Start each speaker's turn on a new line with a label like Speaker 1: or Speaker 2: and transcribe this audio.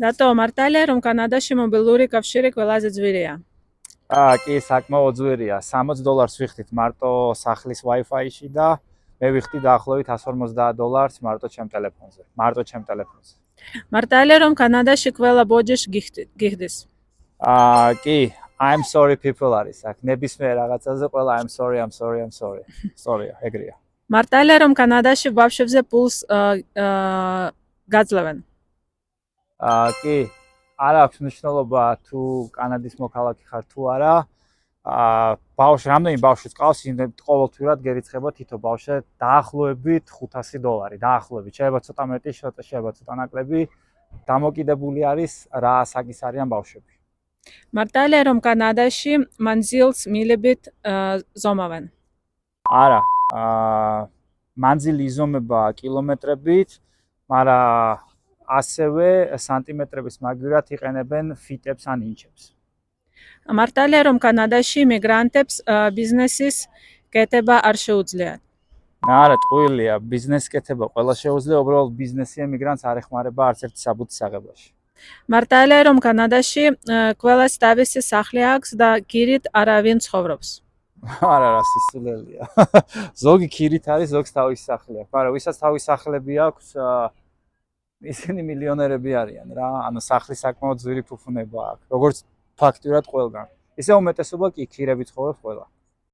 Speaker 1: რატო მართალია რომ კანადაში მობილური კავშირი ყველაზე ძვირია?
Speaker 2: კი, საკმაოდ ძვირია. $60 ვიხდით მარტო სახლის Wi-Fi-ში და მე ვიხდი დაახლოებით $150 მარტო ჩემ ტელეფონზე.
Speaker 1: მართალია რომ კანადაში ყველა ბოჯეში გიხდის?
Speaker 2: კი, I'm sorry people არის აქ. ნებისმიერ რაღაცაზე ყველა I'm sorry. Sorry, ეგრეა.
Speaker 1: მართალია რომ კანადაში ბავშვებზე პულს გაძლევენ?
Speaker 2: კი, არ აქვს მნიშვნელობა თუ კანადის მოქალაქე ხარ თუ არა. ბავშვი, რამდენი ბავშვი ყავს, ყოველთვიურად გერიცხება თითო ბავშვზე დაახლოებით $500. დაახლოებით. შეიძლება ცოტა მეტი, შეიძლება ცოტა ნაკლები. დამოკიდებული არის რა ასაკის არიან ბავშვები.
Speaker 1: მართალია რომ კანადაში მანძილს მილებით ზომავენ?
Speaker 2: არა, მანძილი იზომება კილომეტრებით, მაგრამ ასევე სანტიმეტრების მაგივრად იყენებენ ფიტებს ან ინჩებს.
Speaker 1: მართალია რომ კანადაში მიგრანტებს ბიზნესის კეთება არ შეუძლიათ?
Speaker 2: არა, ტყუილია, ბიზნესის კეთება ყველა შეუძლია, უბრალოდ ბიზნესი ემიგრანტს არ ეხმარება არც ერთ საბუთის აღებაში.
Speaker 1: მართალია რომ კანადაში ყველას თავისი სახლი აქვს და გირით არავინ ცხოვრობს?
Speaker 2: არა, სისულელია. ზოგი ქირით არის, ზოგს თავისი სახლი აქვს, მაგრამ ვისაც თავისი სახლები აქვს, ისინი მილიონერები არიან რა, ანუ სახლის საკმაოდ ძვირი ფუფუნება აქვს, როგორც ფაქტურად ყველგან. ისე უმეტესობა კი ქირებით ცხოვრობს ყველა.